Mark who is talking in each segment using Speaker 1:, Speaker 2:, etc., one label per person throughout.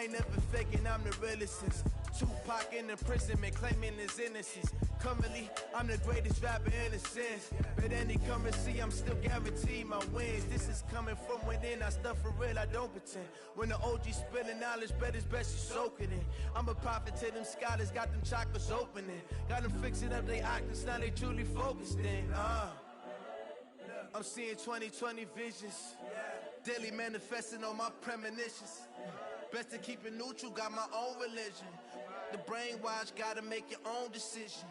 Speaker 1: I ain't never faking, I'm the realest since Tupac in imprisonment, claiming his innocence. Currently, I'm the greatest rapper in a sense. But any currency, I'm still guaranteed my wins. This is coming from within, I stuff for real, I don't pretend. When the OG spilling knowledge, bet it's best you soak it in. I'm a prophet to them scholars, got them chakras opening. Got them fixing up they octaves, now they truly focused in. I'm seeing 2020 visions. Daily manifesting on my premonitions. Best to keep it neutral, got my own religion. The brainwash, gotta make your own decision.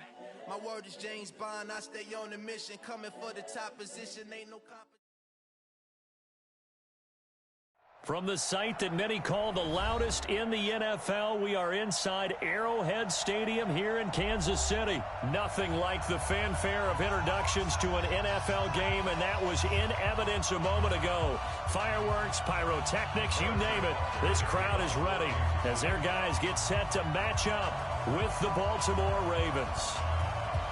Speaker 1: My word is James Bond, I stay on a mission. Coming for the top position, ain't no competition.
Speaker 2: From the site that many call the loudest in the NFL, we are inside Arrowhead Stadium here in Kansas City. Nothing like the fanfare of introductions to an NFL game, and that was in evidence a moment ago. Fireworks, pyrotechnics, you name it. This crowd is ready as their guys get set to match up with the Baltimore Ravens.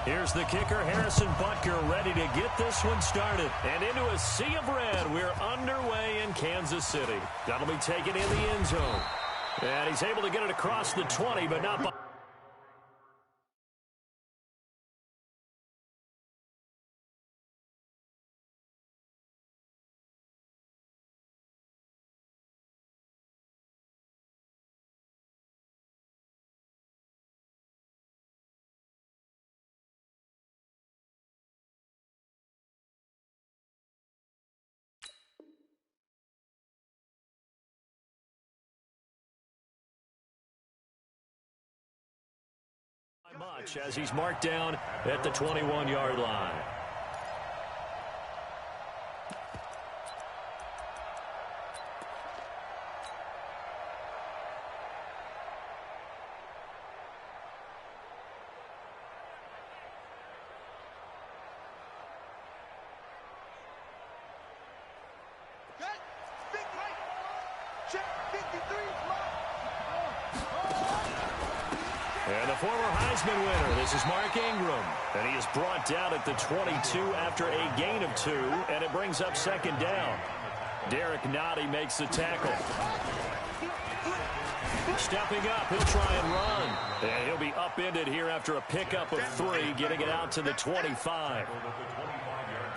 Speaker 2: Here's the kicker, Harrison Butker, ready to get this one started. And into a sea of red, we're underway in Kansas City. That'll be taken in the end zone. And he's able to get it across the 20, but not by... much as he's marked down at the 21-yard line. And the former Heisman winner, this is Mark Ingram. And he is brought down at the 22 after a gain of 2, and it brings up second down. Derek Nottie makes the tackle. Stepping up, he'll try and run. And he'll be upended here after a pickup of 3, getting it out to the 25.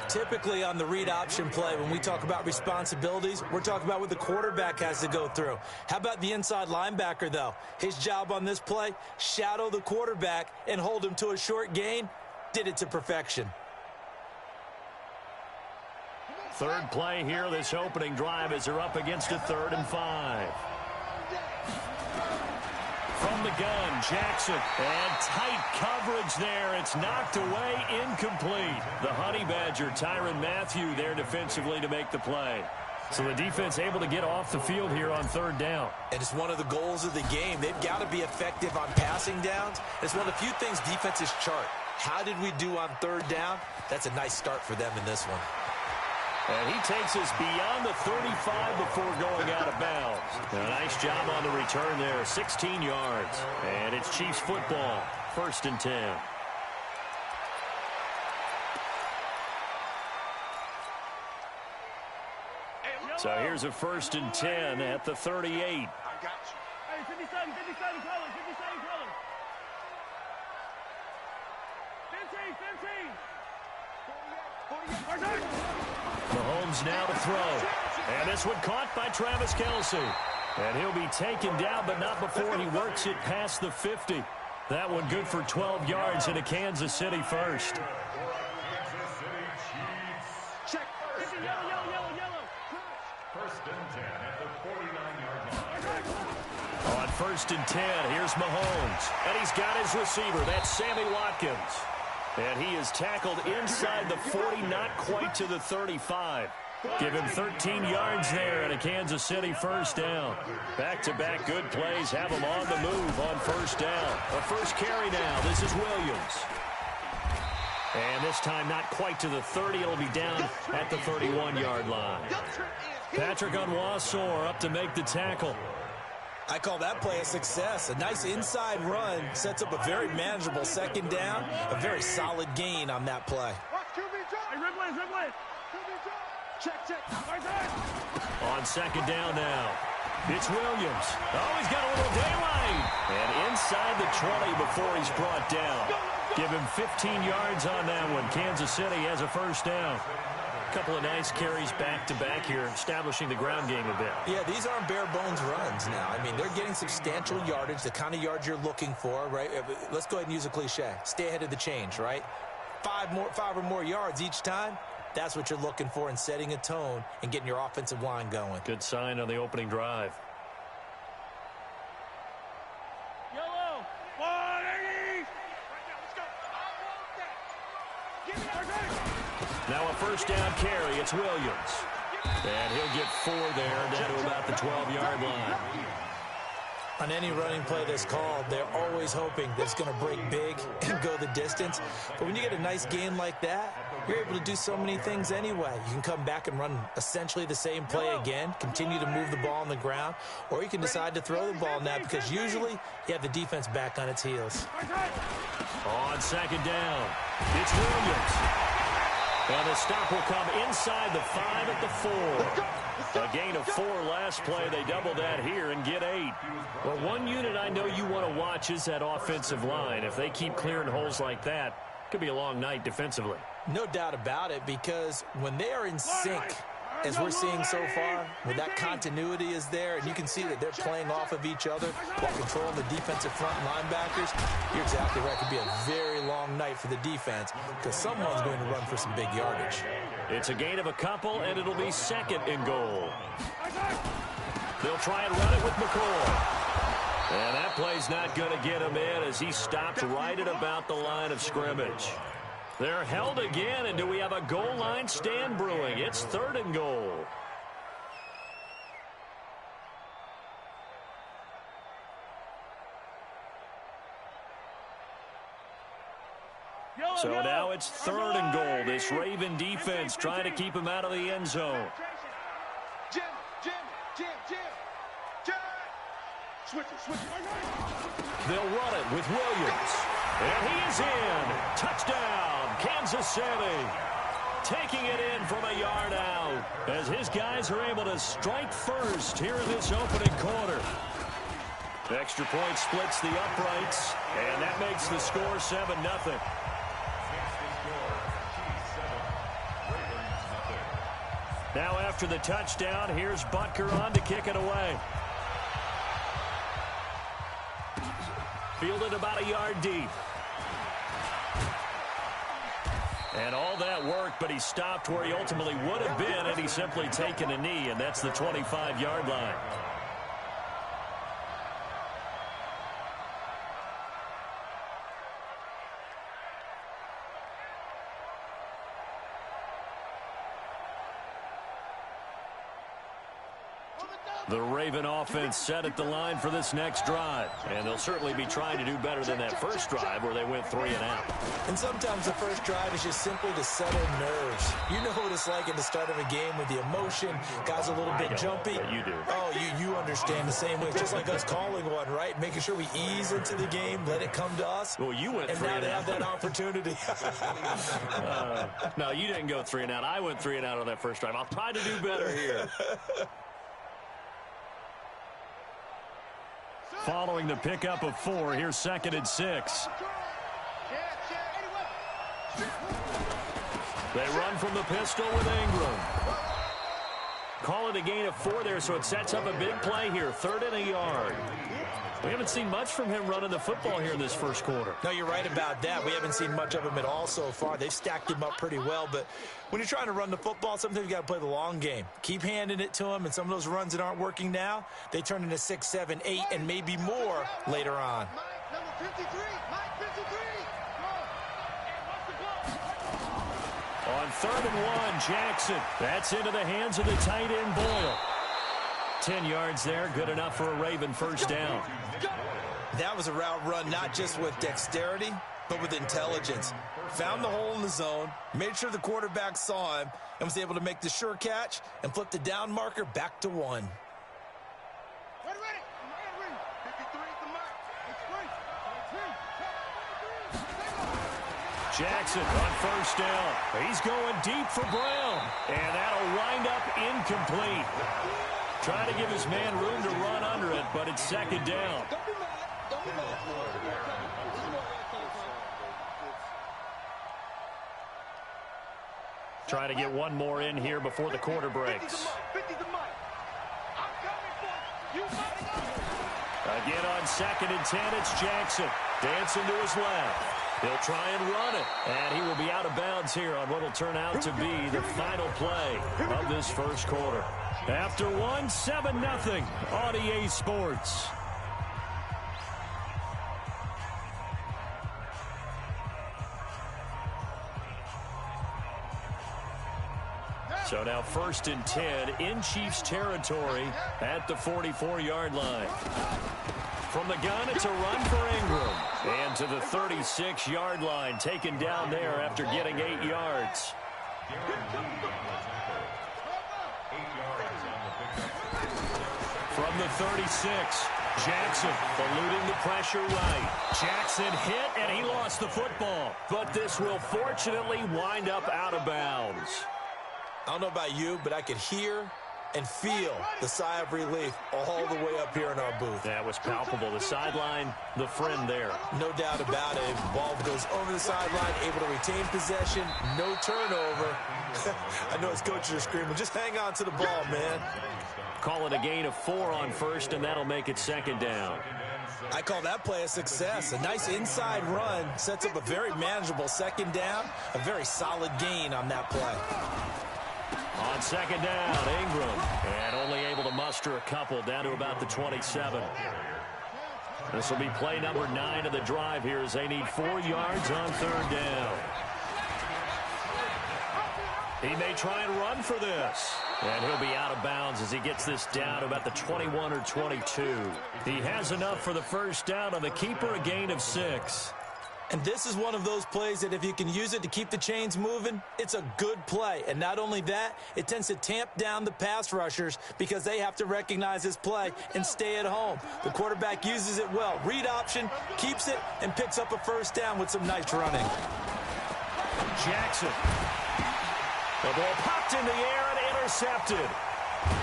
Speaker 3: Typically on the read option play, when we talk about responsibilities, we're talking about what the quarterback has to go through. How about the inside linebacker, though? His job on this play, shadow the quarterback and hold him to a short gain. Did it to perfection.
Speaker 2: Third play here, this opening drive, as they're up against a 3rd and 5. From the gun, Jackson, and tight coverage there. It's knocked away, incomplete. The Honey Badger, Tyrann Mathieu, there defensively to make the play. So the defense able to get off the field here on 3rd down.
Speaker 3: And it's one of the goals of the game. They've got to be effective on passing downs. It's one of the few things defenses chart. How did we do on 3rd down? That's a nice start for them in this one.
Speaker 2: And he takes us beyond the 35 before going out of bounds. A nice job on the return there, 16 yards. And it's Chiefs football, 1st and 10. So here's a 1st and 10 at the 38.
Speaker 4: I got you. Hey, 57 colors, 57 colors. 15.
Speaker 2: Mahomes now to throw. And this one caught by Travis Kelce. And he'll be taken down, but not before he works it past the 50. That one good for 12 yards in a Kansas City first.
Speaker 4: Check. Yellow.
Speaker 5: 1st and 10 at the 49-yard line.
Speaker 2: On 1st and 10, here's Mahomes. And he's got his receiver. That's Sammy Watkins. And he is tackled inside the 40, not quite to the 35. Give him 13 yards there and a Kansas City 1st down. Back-to-back good plays have him on the move on 1st down. A first carry now. This is Williams. And this time not quite to the 30. It'll be down at the 31-yard line. Patrick Onwuasor up to make the tackle.
Speaker 3: I call that play a success. A nice inside run sets up a very manageable 2nd down. A very solid gain on that play.
Speaker 4: Check.
Speaker 2: On 2nd down now. It's Williams. Oh, he's got a little daylight. And inside the 20 before he's brought down. Give him 15 yards on that one. Kansas City has a first down. A couple of nice carries back-to-back here, establishing the ground game a bit.
Speaker 3: Yeah, these aren't bare-bones runs now. I mean, they're getting substantial yardage, the kind of yards you're looking for, right? Let's go ahead and use a cliche. Stay ahead of the change, right? Five or more yards each time. That's what you're looking for in setting a tone and getting your offensive line going.
Speaker 2: Good sign on the opening drive.
Speaker 4: Yellow. 180.
Speaker 2: Now a first down carry. It's Williams. And he'll get 4 there, down to about the 12-yard line.
Speaker 3: On any running play that's called, they're always hoping that it's going to break big and go the distance. But when you get a nice game like that, you're able to do so many things anyway. You can come back and run essentially the same play again, continue to move the ball on the ground, or you can decide to throw the ball now because usually you have the defense back on its heels.
Speaker 2: On second down, it's Williams. And the stop will come inside the 5 at the 4. A gain of 4 last play. They double that here and get 8. Well, one unit I know you want to watch is that offensive line. If they keep clearing holes like that, it could be a long night defensively.
Speaker 3: No doubt about it, because when they are in sync, as we're seeing so far, when that continuity is there, and you can see that they're playing off of each other while controlling the defensive front linebackers, you're exactly right. It could be a very long night for the defense because someone's going to run for some big yardage.
Speaker 2: It's a gain of a couple, and it'll be 2nd and goal. They'll try and run it with McCoy. And that play's not going to get him in as he stopped right at about the line of scrimmage. They're held again, and do we have a goal line stand brewing? It's 3rd and goal. So now it's 3rd and goal. This Raven defense trying to keep him out of the end zone.
Speaker 4: Jim. Switch it.
Speaker 2: They'll run it with Williams. And he is in. Touchdown, Kansas City. Taking it in from a yard out as his guys are able to strike first here in this opening quarter. Extra point splits the uprights, and that makes the score 7-0. Now after the touchdown, here's Butker on to kick it away. Fielded about a yard deep. And all that work, but he stopped where he ultimately would have been had he simply taken a knee, and that's the 25-yard line. The Raven offense set at the line for this next drive. And they'll certainly be trying to do better than that first drive where they went 3 and out.
Speaker 3: And sometimes the first drive is just simply to settle nerves. You know what it's like at the start of a game with the emotion. Guys a little bit jumpy.
Speaker 2: You do.
Speaker 3: Oh, you understand the same way. It's just like us calling one, right? Making sure we ease into the game, let it come to us.
Speaker 2: Well, you went 3 and out.
Speaker 3: And now they have that opportunity.
Speaker 2: No, you didn't go 3 and out. I went 3 and out on that first drive. I'll try to do better here. Following the pickup of 4, here's 2nd and 6. They run from the pistol with Ingram. Call it a gain of 4 there, so it sets up a big play here. 3rd and a yard. We haven't seen much from him running the football here in this first quarter.
Speaker 3: No, you're right about that. We haven't seen much of him at all so far. They've stacked him up pretty well, but when you're trying to run the football, sometimes you got to play the long game. Keep handing it to him, and some of those runs that aren't working now, they turn into 6, 7, 8, and maybe more later on.
Speaker 4: Number 53, Mike 53.
Speaker 2: On 3rd and 1, Jackson. That's into the hands of the tight end, Boyle. 10 yards there, good enough for a Raven first down.
Speaker 3: That was a route run not just with dexterity, but with intelligence. Found the hole in the zone, made sure the quarterback saw him, and was able to make the sure catch and flip the down marker back to 1.
Speaker 2: Jackson on first down. He's going deep for Brown, and that'll wind up incomplete. Trying to give his man room to run under it, but it's second down. Trying to get one more in here before the quarter breaks. Again on 2nd and 10, it's Jackson. Dancing to his left. He'll try and run it. And he will be out of bounds here on what will turn out to be the final play of this first quarter. After one, 7-0 on EA Sports. So now 1st and 10 in Chiefs territory at the 44-yard line. From the gun, it's a run for Ingram. And to the 36-yard line, taken down there after getting 8 yards. From the 36, Jackson eluding the pressure right. Jackson hit, and he lost the football. But this will fortunately wind up out of bounds.
Speaker 3: I don't know about you, but I could hear and feel the sigh of relief all the way up here in our booth.
Speaker 2: That was palpable. The sideline, the friend there.
Speaker 3: No doubt about it. The ball goes over the sideline, able to retain possession, no turnover. I know his coaches are screaming, just hang on to the ball, man.
Speaker 2: Call it a gain of 4 on 1st, and that'll make it 2nd down.
Speaker 3: I call that play a success. A nice inside run sets up a very manageable 2nd down, a very solid gain on that play.
Speaker 2: On 2nd down, Ingram, and only able to muster a couple down to about the 27. This will be play number 9 of the drive here as they need 4 yards on 3rd down. He may try and run for this. And he'll be out of bounds as he gets this down to about the 21 or 22. He has enough for the 1st down on the keeper, a gain of 6.
Speaker 3: And this is one of those plays that if you can use it to keep the chains moving, it's a good play. And not only that, it tends to tamp down the pass rushers because they have to recognize this play and stay at home. The quarterback uses it well. Read option, keeps it, and picks up a 1st down with some nice running.
Speaker 2: Jackson. The ball popped in the air and intercepted.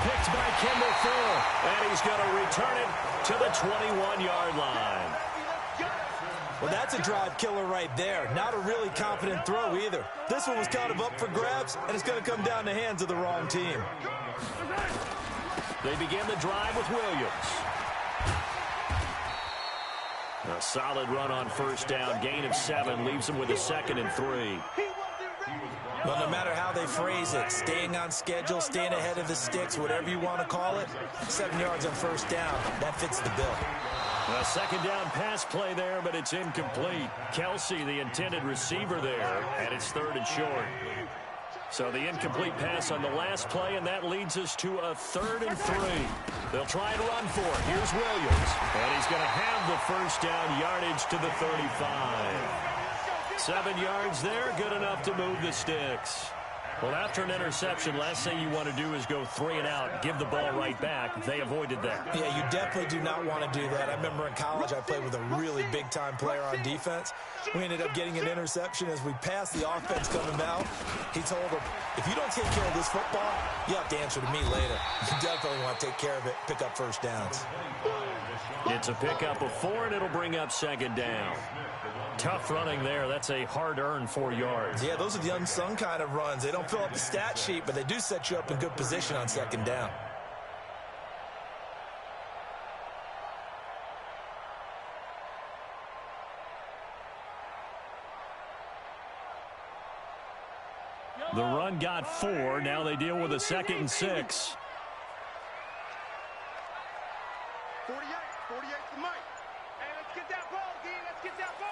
Speaker 2: Picked by Kendall Fuller. And he's going to return it to the 21-yard line.
Speaker 3: Well, that's a drive killer right there. Not a really confident throw either. This one was kind of up for grabs, and it's going to come down the hands of the wrong team.
Speaker 2: They begin the drive with Williams. A solid run on 1st down. Gain of 7 leaves them with a 2nd and 3.
Speaker 3: Well, no matter how they phrase it, staying on schedule, staying ahead of the sticks, whatever you want to call it, 7 yards on 1st down, that fits the bill.
Speaker 2: A 2nd down pass play there, but it's incomplete. Kelsey, the intended receiver there, and it's 3rd and short. So the incomplete pass on the last play, and that leads us to a 3rd and 3. They'll try and run for it. Here's Williams, and he's going to have the 1st down yardage to the 35. 7 yards there, good enough to move the sticks. Well, after an interception, last thing you want to do is go 3 and out, give the ball right back. They avoided that.
Speaker 3: Yeah, you definitely do not want to do that. I remember in college I played with a really big-time player on defense. We ended up getting an interception as we passed the offense coming out. He told him, if you don't take care of this football, you have to answer to me later. You definitely want to take care of it, pick up 1st downs.
Speaker 2: It's a pickup of 4, and it'll bring up 2nd down. Tough running there. That's a hard-earned 4 yards.
Speaker 3: Yeah, those are the unsung kind of runs. They don't fill up the stat sheet, but they do set you up in good position on 2nd down.
Speaker 2: The run got 4. Now they deal with a 2nd and 6.
Speaker 4: 48 to Mike. Hey, let's get that ball, D. Let's get that ball.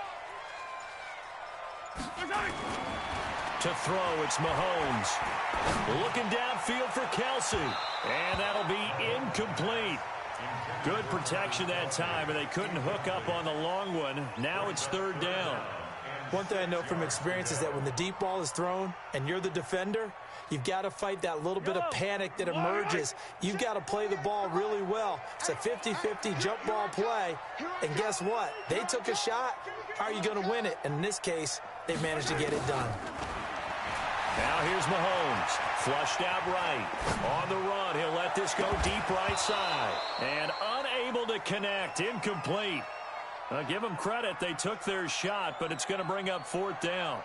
Speaker 2: To throw, it's Mahomes. Looking downfield for Kelsey. And that'll be incomplete. Good protection that time, and they couldn't hook up on the long one. Now it's 3rd down.
Speaker 3: One thing I know from experience is that when the deep ball is thrown and you're the defender, you've got to fight that little bit of panic that emerges. You've got to play the ball really well. It's a 50-50 jump ball play. And guess what? They took a shot. How are you going to win it? And in this case, they managed to get it done.
Speaker 2: Now here's Mahomes. Flushed out right. On the run, he'll let this go deep right side. And unable to connect. Incomplete. I'll give them credit. They took their shot, but it's going to bring up fourth down.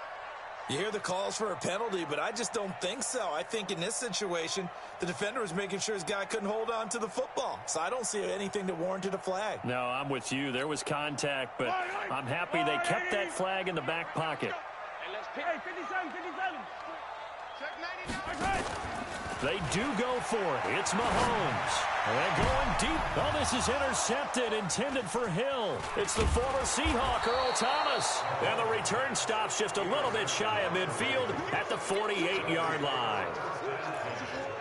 Speaker 3: You hear the calls for a penalty, but I just don't think so. I think in this situation, the defender was making sure his guy couldn't hold on to the football. So I don't see anything that warranted a flag.
Speaker 2: No, I'm with you. There was contact, but I'm happy they kept that flag in the back pocket.
Speaker 4: Hey, 57, 57. Check 99.
Speaker 2: They do go for it. It's Mahomes. And going deep. Oh, this is intercepted, intended for Hill. It's the former Seahawk, Earl Thomas. And the return stops just a little bit shy of midfield at the 48-yard line.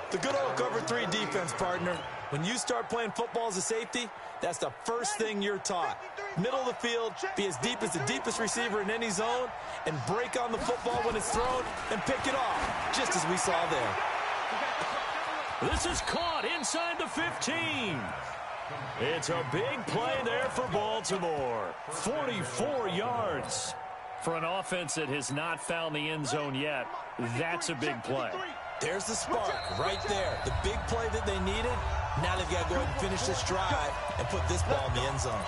Speaker 3: The good old cover 3 defense, partner. When you start playing football as a safety, that's the first thing you're taught. Middle of the field, be as deep as the deepest receiver in any zone, and break on the football when it's thrown and pick it off, just as we saw there.
Speaker 2: This is caught inside the 15. It's a big play there for Baltimore. 44 yards. For an offense that has not found the end zone yet, that's a big play.
Speaker 3: There's the spark right there. The big play that they needed. Now they've got to go ahead and finish this drive and put this ball in the end zone.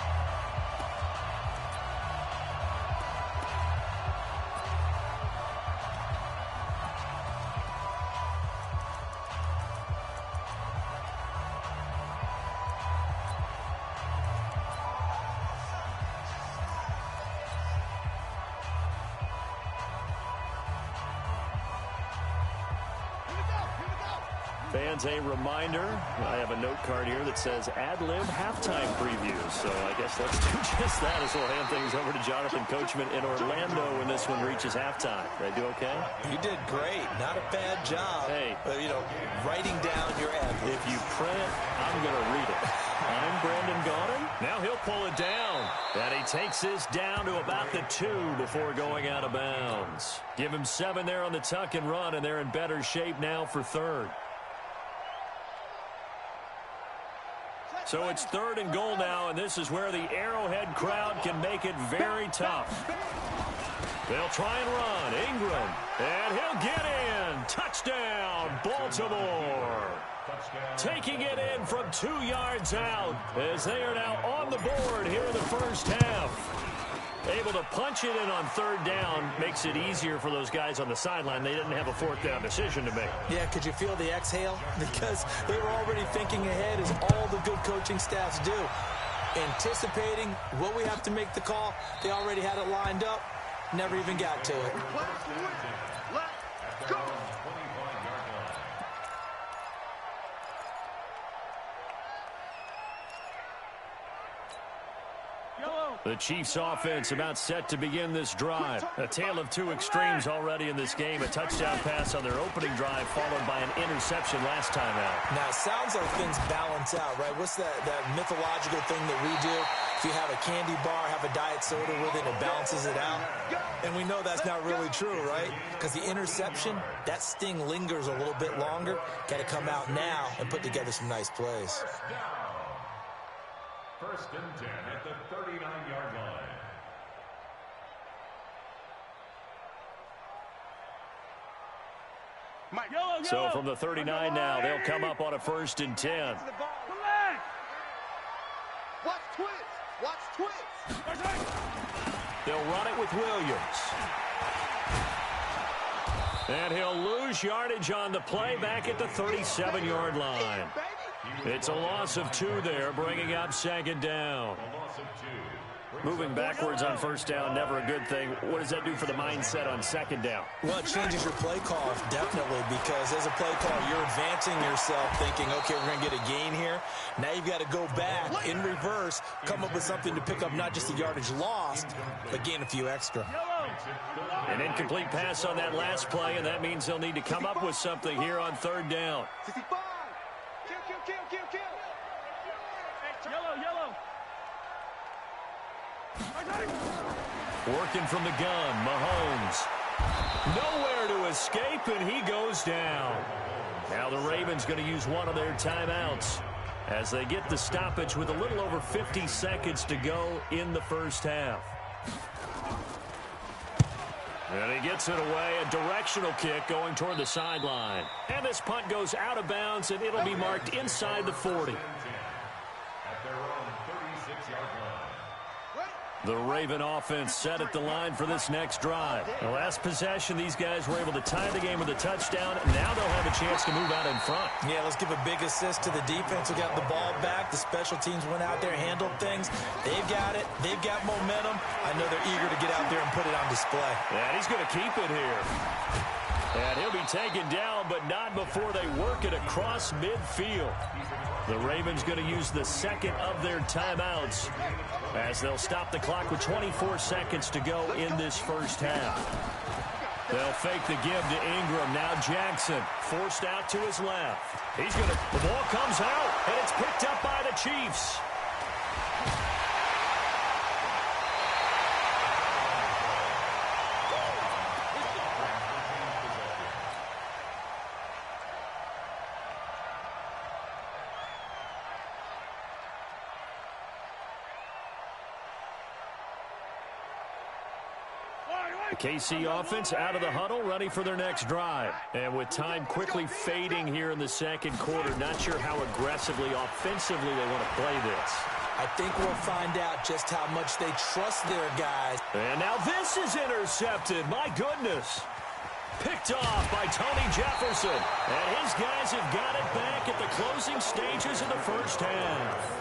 Speaker 2: Fans, a reminder, I have a note card here that says ad-lib halftime previews. So I guess let's do just that as we'll hand things over to Jonathan Coachman in Orlando when this one reaches halftime. Did I do okay?
Speaker 3: You did great. Not a bad job.
Speaker 2: Hey.
Speaker 3: Writing down your ad-libs.
Speaker 2: If you print it, I'm going to read it. I'm Brandon Gaudin. Now he'll pull it down. And he takes this down to about the 2 before going out of bounds. Give him 7 there on the tuck and run, and they're in better shape now for third. So it's 3rd and goal now, and this is where the Arrowhead crowd can make it very tough. They'll try and run. Ingram, and he'll get in. Touchdown, Baltimore. Taking it in from 2 yards out as they are now on the board here in the first half. Able to punch it in on 3rd down makes it easier for those guys on the sideline. They didn't have a 4th down decision to make.
Speaker 3: Yeah, could you feel the exhale? Because they were already thinking ahead, as all the good coaching staffs do. Anticipating what we have to make the call. They already had it lined up. Never even got to it.
Speaker 4: Let's go.
Speaker 2: The Chiefs offense about set to begin this drive. A tale of 2 extremes already in this game. A touchdown pass on their opening drive followed by an interception last time out.
Speaker 3: Now, it sounds like things balance out, right? What's that mythological thing that we do? If you have a candy bar, have a diet soda with it, it balances it out. And we know that's not really true, right? Because the interception, that sting lingers a little bit longer. Got to come out now and put together some nice plays.
Speaker 5: 1st and 10 at the 39-yard line.
Speaker 2: So from the 39 now, they'll come up on a 1st and 10.
Speaker 4: Watch twist. Watch twist.
Speaker 2: They'll run it with Williams. And he'll lose yardage on the play back at the 37-yard line. It's a loss of 2 there, bringing up 2nd down. Moving backwards on 1st down, never a good thing. What does that do for the mindset on 2nd down?
Speaker 3: Well, it changes your play call, definitely, because as a play call, you're advancing yourself thinking, okay, we're going to get a gain here. Now you've got to go back in reverse, come up with something to pick up not just the yardage lost, but gain a few extra.
Speaker 2: An incomplete pass on that last play, and that means they'll need to come up with something here on 3rd down.
Speaker 4: 65. Kill. Yellow.
Speaker 2: Working from the gun, Mahomes. Nowhere to escape, and he goes down. Now the Ravens going to use one of their timeouts as they get the stoppage with a little over 50 seconds to go in the first half. And he gets it away, a directional kick going toward the sideline. And this punt goes out of bounds, and it'll be marked inside the 40.
Speaker 5: At their own 36-yard line.
Speaker 2: The Raven offense set at the line for this next drive. The last possession, these guys were able to tie the game with a touchdown. Now they'll have a chance to move out in front.
Speaker 3: Yeah, let's give a big assist to the defense who got the ball back. The special teams went out there, handled things. They've got it. They've got momentum. I know they're eager to get out there and put it on display.
Speaker 2: And he's going to keep it here. And he'll be taken down, but not before they work it across midfield. The Ravens going to use the second of their timeouts as they'll stop the clock with 24 seconds to go in this first half. They'll fake the give to Ingram. Now Jackson forced out to his left. The ball comes out, and it's picked up by the Chiefs. The KC offense out of the huddle, ready for their next drive. And with time quickly fading here in the second quarter, not sure how aggressively, offensively they want to play this.
Speaker 3: I think we'll find out just how much they trust their guys.
Speaker 2: And now this is intercepted. My goodness. Picked off by Tony Jefferson. And his guys have got it back at the closing stages of the first half.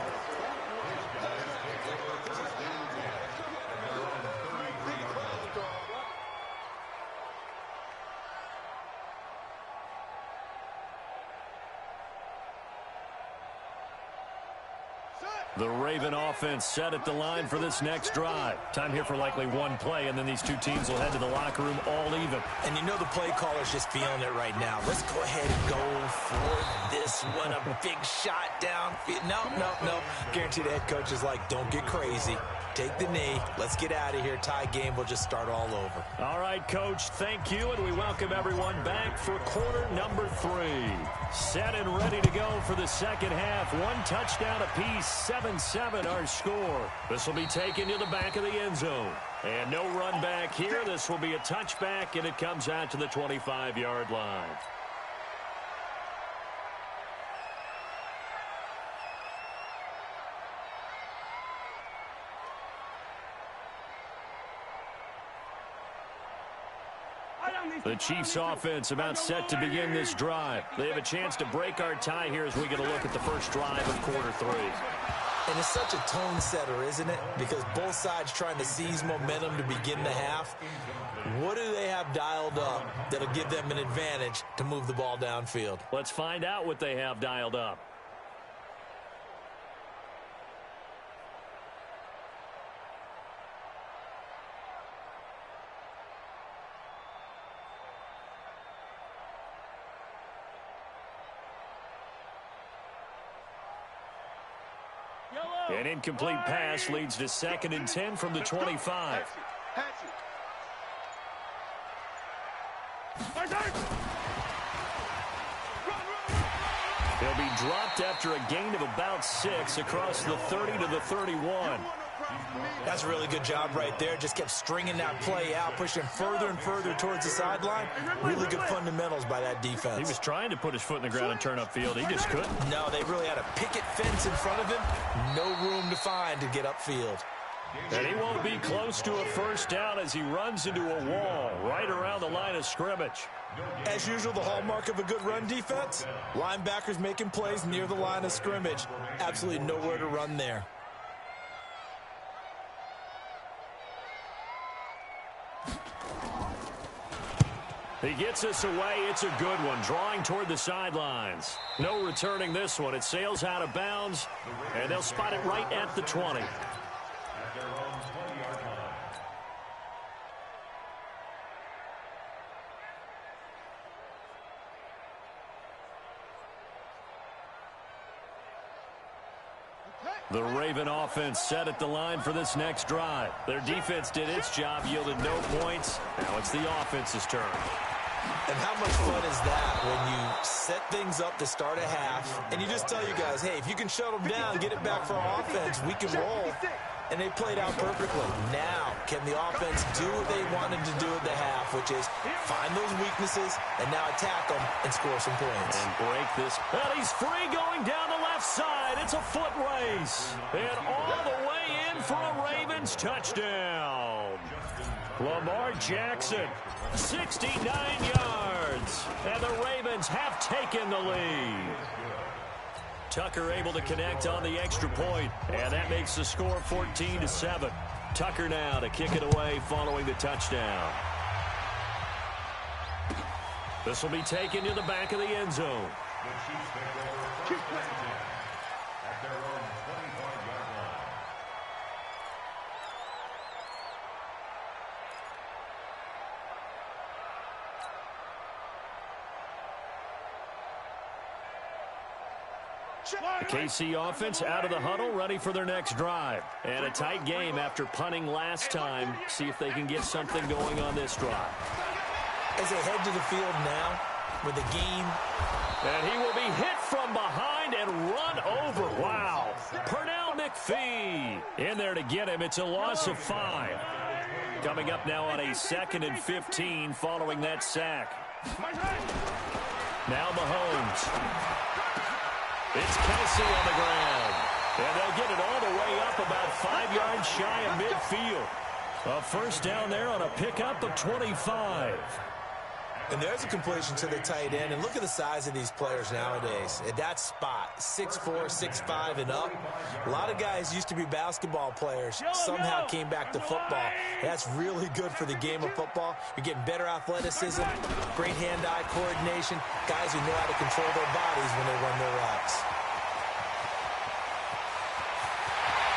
Speaker 2: The Raven offense set at the line for this next drive. Time here for likely one play, and then these two teams will head to the locker room all even.
Speaker 3: And you know the play caller's just feeling it right now. Let's go ahead and go for this one. A big shot downfield. No. Guaranteed the head coach is like, don't get crazy. Take the knee. Let's get out of here. Tie game will just start all over.
Speaker 2: All right, Coach, thank you, and we welcome everyone back for quarter number 3. Set and ready to go for the second half. One touchdown apiece, 7-7 our score. This will be taken to the back of the end zone. And no run back here. This will be a touchback, and it comes out to the 25-yard line. The Chiefs offense about set to begin this drive. They have a chance to break our tie here as we get a look at the first drive of quarter 3.
Speaker 3: And it's such a tone setter, isn't it? Because both sides trying to seize momentum to begin the half. What do they have dialed up that'll give them an advantage to move the ball downfield?
Speaker 2: Let's find out what they have dialed up. An incomplete pass leads to 2nd and 10 from the 25. He'll be dropped after a gain of about 6 across the 30 to the 31.
Speaker 3: That's a really good job right there. Just kept stringing that play out, pushing further and further towards the sideline. Really good fundamentals by that defense.
Speaker 2: He was trying to put his foot in the ground and turn upfield. He just couldn't.
Speaker 3: No, they really had a picket fence in front of him. No room to find to get upfield.
Speaker 2: And he won't be close to a first down as he runs into a wall right around the line of scrimmage.
Speaker 3: As usual, the hallmark of a good run defense, linebackers making plays near the line of scrimmage. Absolutely nowhere to run there.
Speaker 2: He gets us away. It's a good one. Drawing toward the sidelines. No returning this one. It sails out of bounds, and they'll spot it right at the 20.
Speaker 5: At their own 20-yard line.
Speaker 2: The Raven offense set at the line for this next drive. Their defense did its job, yielded no points. Now it's the offense's turn.
Speaker 3: And how much fun is that when you set things up to start a half and you just tell you guys, hey, if you can shut them down, get it back for our offense, we can roll. and they played out perfectly. Now, can the offense do what they wanted to do at the half, which is find those weaknesses and now attack them and score some points.
Speaker 2: And break this. And he's free going down the left side. It's a foot race. And all the way in for a Ravens touchdown. Lamar Jackson, 69 yards. And the Ravens have taken the lead. Tucker able to connect on the extra point, and that makes the score 14-7. Tucker now to kick it away following the touchdown. This will be taken to the back of the end zone.
Speaker 5: The Chiefs take over first and 10 at their own 25-yard line.
Speaker 2: The KC offense out of the huddle, ready for their next drive. And a tight game after punting last time. See if they can get something going on this drive.
Speaker 3: As they head to the field now with a gain.
Speaker 2: And he will be hit from behind and run over. Wow. Pernell McPhee in there to get him. It's a loss of 5. Coming up now on a 2nd and 15 following that sack. Now Mahomes. It's Kelsey on the ground. And they'll get it all the way up about 5 yards shy of midfield. A first down there on a pickup of 25.
Speaker 3: And there's a completion to the tight end. And look at the size of these players nowadays. At that spot, 6'4", 6'5", and up. A lot of guys used to be basketball players. Somehow came back to football. And that's really good for the game of football. You're getting better athleticism, great hand-eye coordination, guys who know how to control their bodies when they run their routes.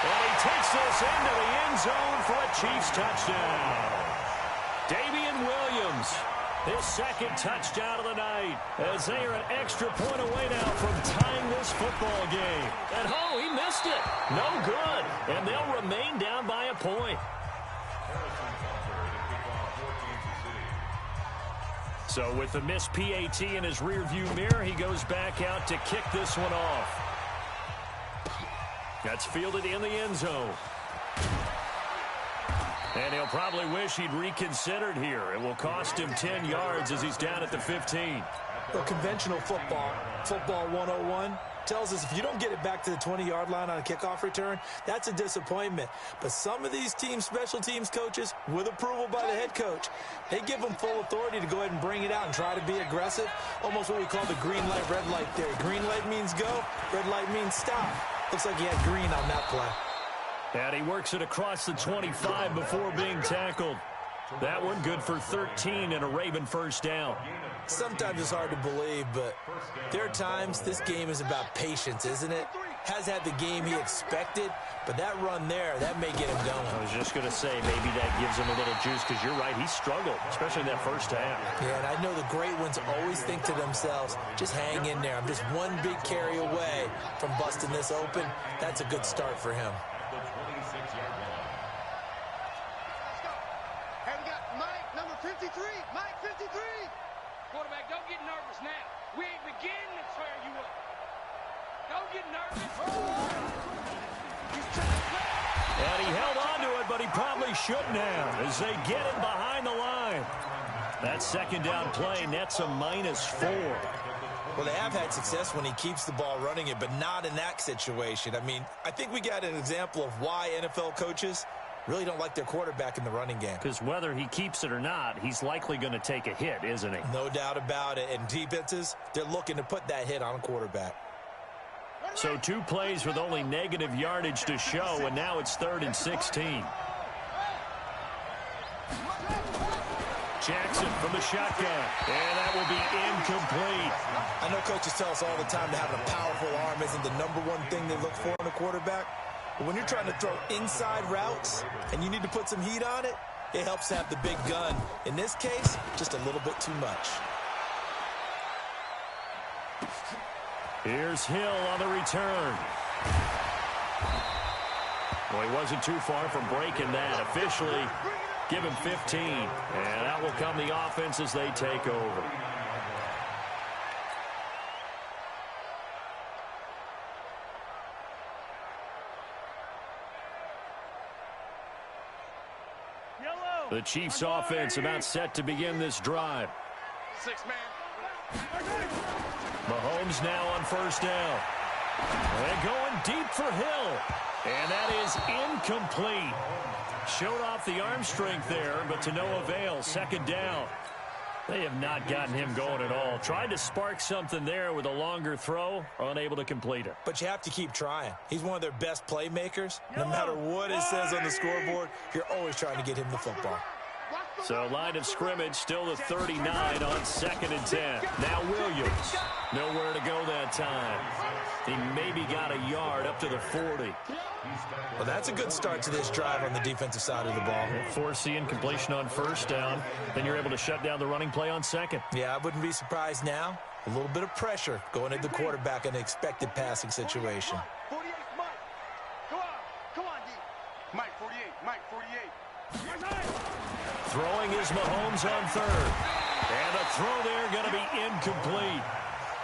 Speaker 2: And he takes this into the end zone for a Chiefs touchdown. Damian Williams. His second touchdown of the night, as they are an extra point away now from tying this football game. And oh, he missed it. No good. And they'll remain down by a point. So with the missed PAT in his rearview mirror, he goes back out to kick this one off. That's fielded in the end zone. And he'll probably wish he'd reconsidered here. It will cost him 10 yards as he's down at the 15.
Speaker 3: Well, conventional football 101, tells us if you don't get it back to the 20-yard line on a kickoff return, that's a disappointment. But some of these teams, special teams coaches, with approval by the head coach, they give them full authority to go ahead and bring it out and try to be aggressive. Almost what we call the green light, red light theory. Green light means go, red light means stop. Looks like he had green on that play.
Speaker 2: And he works it across the 25 before being tackled. That one good for 13 and a Raven first down.
Speaker 3: Sometimes it's hard to believe, but there are times this game is about patience, isn't it? Has had the game he expected, but that run there, that may get him going.
Speaker 2: I was just going to say, maybe that gives him a little juice, because you're right, he struggled, especially in that first half.
Speaker 3: Yeah, and I know the great ones always think to themselves, just hang in there. I'm just one big carry away from busting this open. That's a good start for him.
Speaker 4: Hey, we got Mike, number 53. Mike, 53. Quarterback, don't get nervous now. We ain't beginning to tear you up. Don't get nervous.
Speaker 2: And he held on to it, but he probably shouldn't have, as they get him behind the line. That second down play nets a -4.
Speaker 3: Well, they have had success when he keeps the ball running it, but not in that situation. I mean, I think we got an example of why NFL coaches really don't like their quarterback in the running game.
Speaker 2: Because whether he keeps it or not, he's likely going to take a hit, isn't he?
Speaker 3: No doubt about it. And defenses, they're looking to put that hit on a quarterback.
Speaker 2: So 2 plays with only negative yardage to show, and now it's 3rd and 16. Jackson from the shotgun, and that will be incomplete.
Speaker 3: I know coaches tell us all the time that having a powerful arm isn't the #1 thing they look for in a quarterback. But when you're trying to throw inside routes and you need to put some heat on it, it helps to have the big gun. In this case, just a little bit too much.
Speaker 2: Here's Hill on the return. Well, he wasn't too far from breaking that. Officially, give him 15. And that will come the offense as they take over. The Chiefs offense about set to begin this drive.
Speaker 4: 6-man.
Speaker 2: Mahomes now on first down. They're going deep for Hill. And that is incomplete. Showed off the arm strength there, but to no avail. Second down. They have not gotten him going at all. Tried to spark something there with a longer throw, unable to complete it.
Speaker 3: But you have to keep trying. He's one of their best playmakers. No matter what it says on the scoreboard, you're always trying to get him the football.
Speaker 2: So line of scrimmage still the 39 on 2nd and 10. Now Williams. Nowhere to go that time. He maybe got a yard up to the 40.
Speaker 3: Well, that's a good start to this drive on the defensive side of the ball.
Speaker 2: Force the incompletion on first down. Then you're able to shut down the running play on second.
Speaker 3: Yeah, I wouldn't be surprised now. A little bit of pressure going into the quarterback in an expected passing situation.
Speaker 4: 48, Mike. Go on. Come on, D. Mike, 48. Mike, 48.
Speaker 2: Throwing is Mahomes on third. And the throw there going to be incomplete.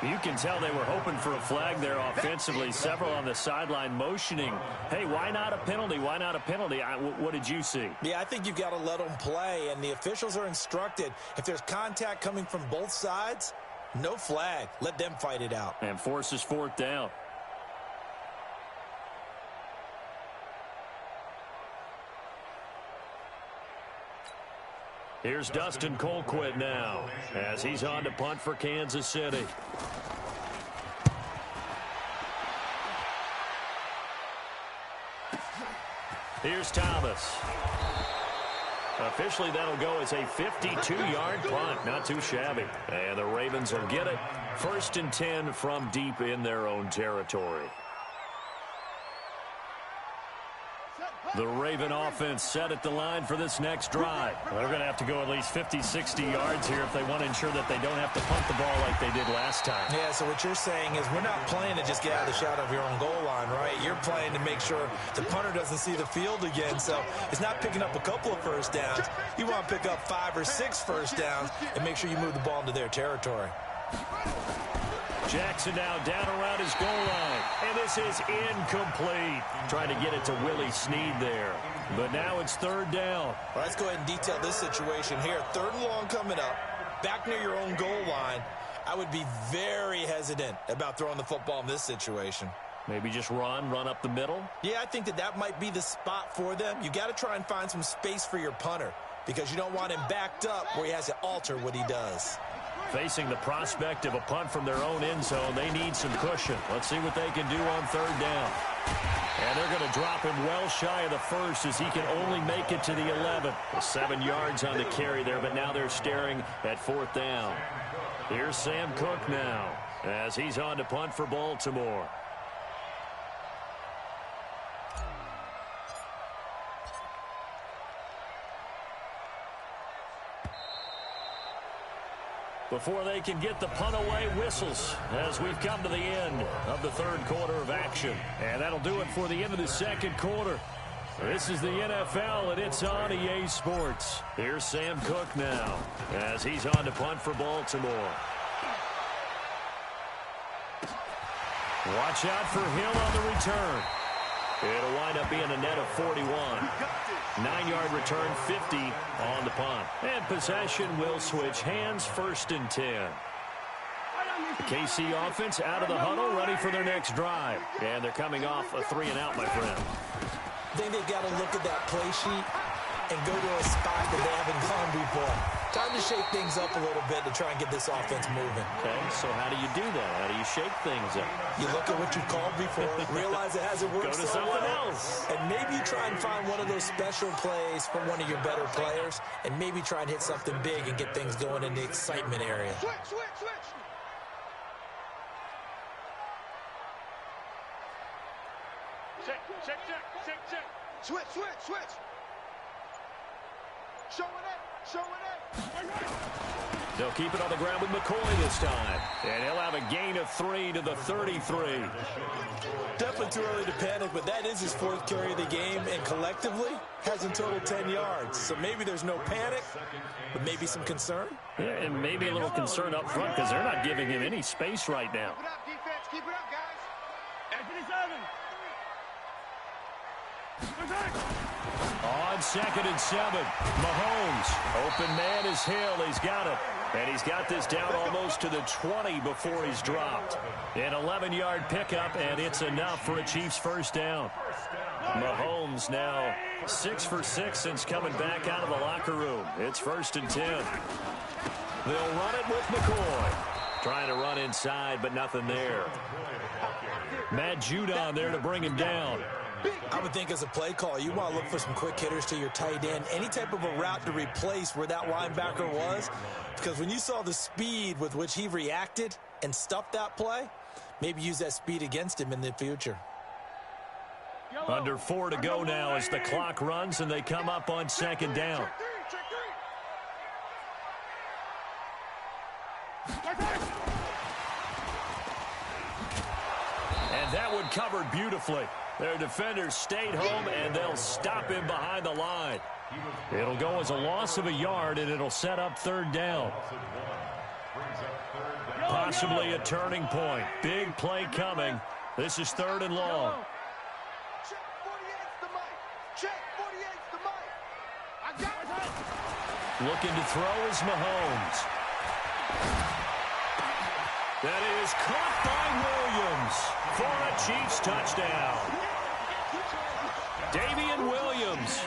Speaker 2: You can tell they were hoping for a flag there offensively. Several on the sideline motioning. Hey, why not a penalty? Why not a penalty? What did you see?
Speaker 3: Yeah, I think you've got to let them play, and the officials are instructed. If there's contact coming from both sides, no flag. Let them fight it out.
Speaker 2: And forces fourth down. Here's Dustin Colquitt now as he's on to punt for Kansas City. Here's Thomas. Officially, that'll go as a 52-yard punt. Not too shabby. And the Ravens will get it. 1st and 10 from deep in their own territory. The Raven offense set at the line for this next drive. Well, they're going to have to go at least 50, 60 yards here if they want to ensure that they don't have to punt the ball like they did last time.
Speaker 3: Yeah, so what you're saying is we're not playing to just get out of the shadow of your own goal line, right? You're playing to make sure the punter doesn't see the field again. So it's not picking up a couple of first downs. You want to pick up 5 or 6 first downs and make sure you move the ball into their territory.
Speaker 2: Jackson now down around his goal line. And this is incomplete. Trying to get it to Willie Snead there. But now it's 3rd down.
Speaker 3: Well, let's go ahead and detail this situation here. 3rd and long coming up. Back near your own goal line. I would be very hesitant about throwing the football in this situation.
Speaker 2: Maybe just run up the middle?
Speaker 3: Yeah, I think that might be the spot for them. You got to try and find some space for your punter because you don't want him backed up where he has to alter what he does.
Speaker 2: Facing the prospect of a punt from their own end zone, they need some cushion. Let's see what they can do on 3rd down. And they're going to drop him well shy of the 1st as he can only make it to the 11. 7 yards on the carry there, but now they're staring at 4th down. Here's Sam Cook now as he's on to punt for Baltimore. Before they can get the punt away, whistles as we've come to the end of the 3rd quarter of action. And that'll do it for the end of the 2nd quarter. This is the NFL, and it's on EA Sports. Here's Sam Cook now as he's on to punt for Baltimore. Watch out for Hill on the return. It'll wind up being a net of 41. 9-yard return, 50 on the punt. And possession will switch hands, 1st and 10. The KC offense out of the huddle, ready for their next drive. And they're coming off a 3-and-out, my friend.
Speaker 3: I think they've got to look at that play sheet and go to a spot that they haven't gone before. Time to shake things up a little bit to try and get this offense moving.
Speaker 2: Okay, so how do you do that? How do you shake things up?
Speaker 3: You look at what you called before, realize it hasn't worked
Speaker 2: Go to
Speaker 3: so
Speaker 2: something
Speaker 3: well,
Speaker 2: else.
Speaker 3: and maybe try and find one of those special plays from one of your better players, and maybe try and hit something big and get things going in the excitement area.
Speaker 4: Switch. Check. Switch. Showing it.
Speaker 2: They'll keep it on the ground with McCoy this time. And he'll have a gain of 3 to the 33.
Speaker 3: Definitely too early to panic, but that is his 4th carry of the game, and collectively has in total 10 yards. So maybe there's no panic, but maybe some concern.
Speaker 2: Yeah, and maybe a little concern up front because they're not giving him any space right now.
Speaker 4: Keep it up, defense. Keep it up, guys. 57.
Speaker 2: On 2nd and 7. Mahomes, open man is Hill. He's got it. And he's got this down almost to the 20 before he's dropped. An 11-yard pickup, and it's enough for a Chiefs first down. Mahomes now 6 for 6 since coming back out of the locker room. It's 1st and 10. They'll run it with McCoy. Trying to run inside, but nothing there. Matt Judon there to bring him down.
Speaker 3: I would think as a play call, you want to look for some quick hitters to your tight end. Any type of a route to replace where that linebacker was. Because when you saw the speed with which he reacted and stuffed that play, maybe use that speed against him in the future.
Speaker 2: Under 4 to go now as the clock runs and they come up on 2nd down. And that one covered beautifully. Their defenders stayed home, and they'll stop him behind the line. It'll go as a loss of a yard, and it'll set up 3rd down. Possibly a turning point. Big play coming. This is 3rd and long.
Speaker 4: Check 48's the mic. Check 48's the mic. I got it.
Speaker 2: Looking to throw is Mahomes. That is caught by Williams for a Chiefs touchdown. Davian Williams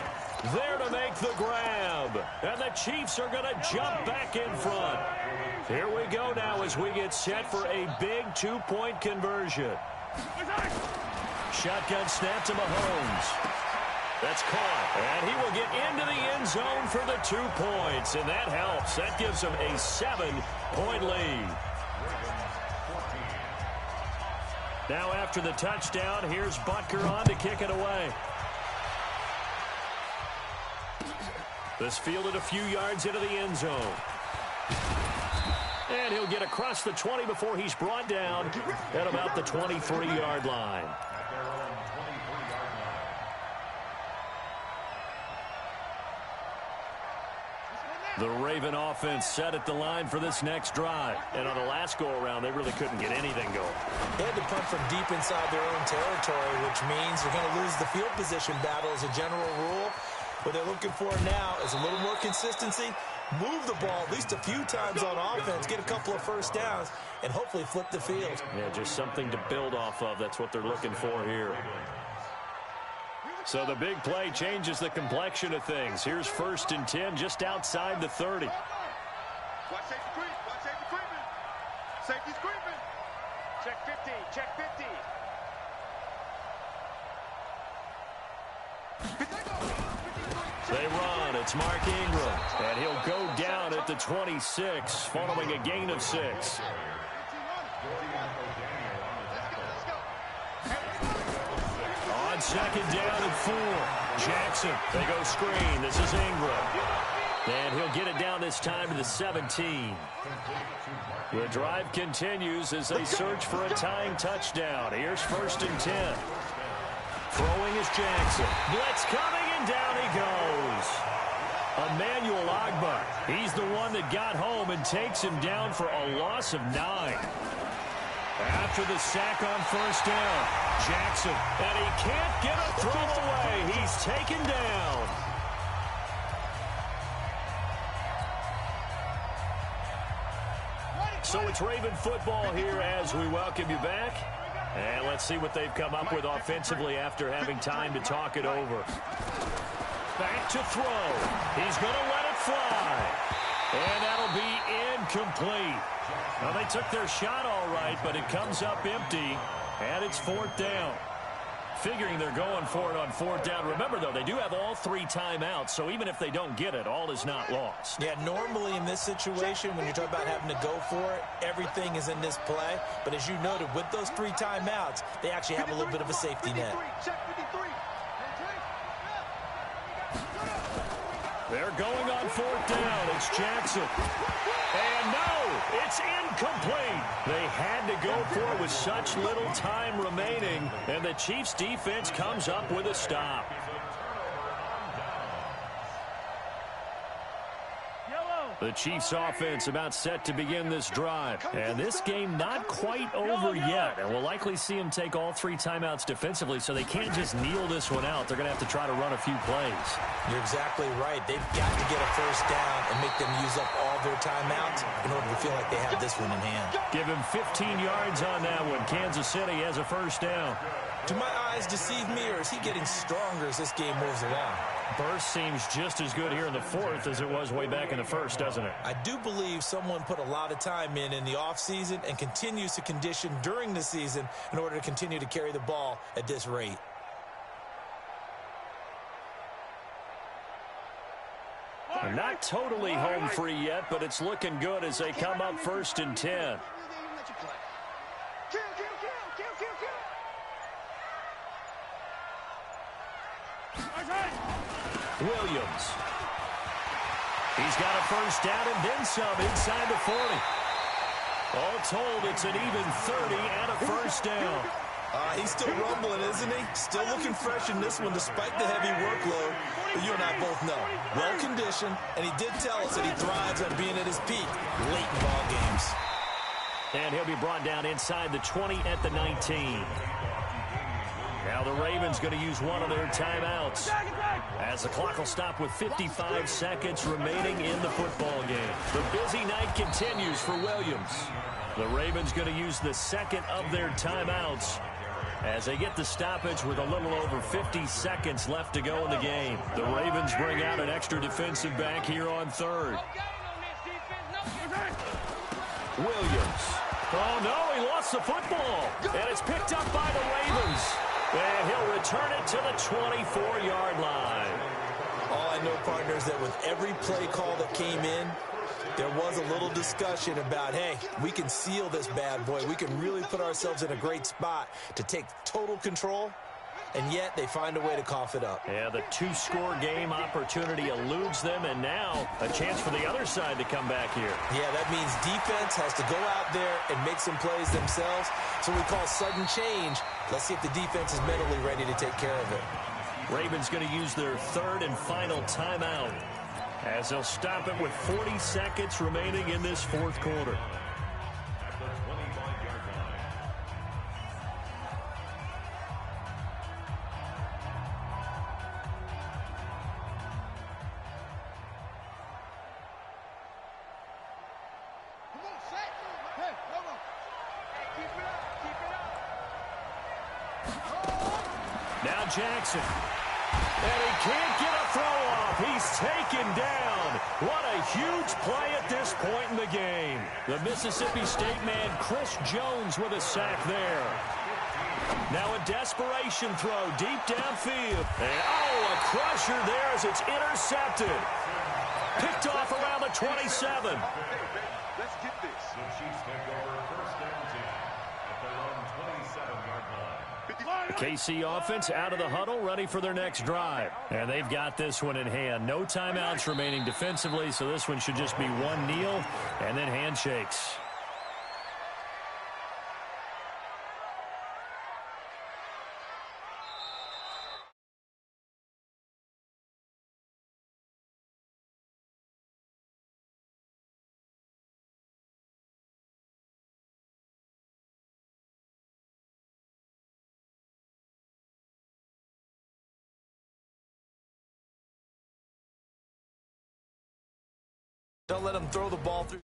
Speaker 2: there to make the grab. And the Chiefs are going to jump back in front. Here we go now as we get set for a big 2-point conversion. Shotgun snap to Mahomes. That's caught. And he will get into the end zone for the 2 points. And that helps. That gives him a 7-point lead. Now after the touchdown, here's Butker on to kick it away. This fielded a few yards into the end zone. And he'll get across the 20 before he's brought down at about the 23-yard line. The Raven offense set at the line for this next drive. And on the last go-around, they really couldn't get anything going.
Speaker 3: They had to punt from deep inside their own territory, which means they're going to lose the field position battle as a general rule. What they're looking for now is a little more consistency, move the ball at least a few times on offense, get a couple of first downs, and hopefully flip the field.
Speaker 2: Yeah, just something to build off of. That's what they're looking for here. So the big play changes the complexion of things. Here's 1st and 10 just outside the 30.
Speaker 4: Watch safety creep. Watch safety creeping. Safety's creeping. Check 50. Check 50.
Speaker 2: They run. It's Mark Ingram. And he'll go down at the 26 following a gain of 6. On 2nd down and 4. Jackson. They go screen. This is Ingram. And he'll get it down this time to the 17. The drive continues as they search for a tying touchdown. Here's 1st and 10. Throwing is Jackson. Blitz coming, and down he goes. Emmanuel Ogbah. He's the one that got home and takes him down for a loss of 9. After the sack on 1st down, Jackson. And he can't get a throw away. He's taken down. So it's Raven football here as we welcome you back. And let's see what they've come up with offensively after having time to talk it over. Back to throw. He's going to let it fly. And that'll be incomplete. Well, they took their shot all right, but it comes up empty. And it's 4th down. Figuring they're going for it on 4th down. Remember, though, they do have all 3 timeouts, so even if they don't get it, all is not lost.
Speaker 3: Yeah, normally in this situation, when you're talking about having to go for it, everything is in this play. But as you noted, with those 3 timeouts, they actually have a little bit of a safety net.
Speaker 2: They're going on 4th down. It's Jackson. And no, it's incomplete. They had to go for it with such little time remaining, and the Chiefs defense comes up with a stop.
Speaker 4: Yellow.
Speaker 2: The Chiefs offense about set to begin this drive. And this game not quite over yet. And we'll likely see them take all 3 timeouts defensively, so they can't just kneel this one out. They're going to have to try to run a few plays.
Speaker 3: You're exactly right. They've got to get a first down and make them use up all their timeouts in order to feel like they have this one in hand.
Speaker 2: Give him 15 yards on that one. Kansas City has a first down.
Speaker 3: Do my eyes deceive me, or is he getting stronger as this game moves along?
Speaker 2: Burst seems just as good here in the fourth as it was way back in the first, doesn't it?
Speaker 3: I do believe someone put a lot of time in the offseason and continues to condition during the season in order to continue to carry the ball at this rate.
Speaker 2: They're not totally home free yet, but it's looking good as they come up 1st and 10. Williams. He's got a first down and then some inside the 40. All told, it's an even 30 and a first down.
Speaker 3: He's still rumbling, isn't he? Still looking fresh in this one despite the heavy workload. But you and I both know, well-conditioned, and he did tell us that he thrives on being at his peak late in ball games.
Speaker 2: And he'll be brought down inside the 20 at the 19. Now the Ravens going to use one of their timeouts as the clock will stop with 55 seconds remaining in the football game. The busy night continues for Williams. The Ravens going to use the second of their timeouts as they get the stoppage with a little over 50 seconds left to go in the game. The Ravens bring out an extra defensive back here on third. Williams. Oh, no, he lost the football. And it's picked up by the Ravens. And he'll return it to the 24-yard line.
Speaker 3: All I know, partners, that with every play call that came in, there was a little discussion about, hey, we can seal this bad boy. We can really put ourselves in a great spot to take total control, and yet they find a way to cough it up.
Speaker 2: Yeah, the 2-score game opportunity eludes them, and now a chance for the other side to come back here.
Speaker 3: Yeah, that means defense has to go out there and make some plays themselves. So we call sudden change. Let's see if the defense is mentally ready to take care of it.
Speaker 2: Ravens going to use their third and final timeout as they'll stop it with 40 seconds remaining in this fourth quarter. Now Jackson. And he can't get a throw off. He's taken down. What a huge play at this point in the game. The Mississippi State man, Chris Jones, with a sack there. Now a desperation throw deep downfield. And a crusher there as it's intercepted. Picked off around the 27.
Speaker 4: Let's get this.
Speaker 5: The Chiefs take over 1st and 10 at their own 27-yard line.
Speaker 2: The KC offense out of the huddle, ready for their next drive. And they've got this one in hand. No timeouts remaining defensively, so this one should just be one kneel and then handshakes.
Speaker 3: Don't let them throw the ball through.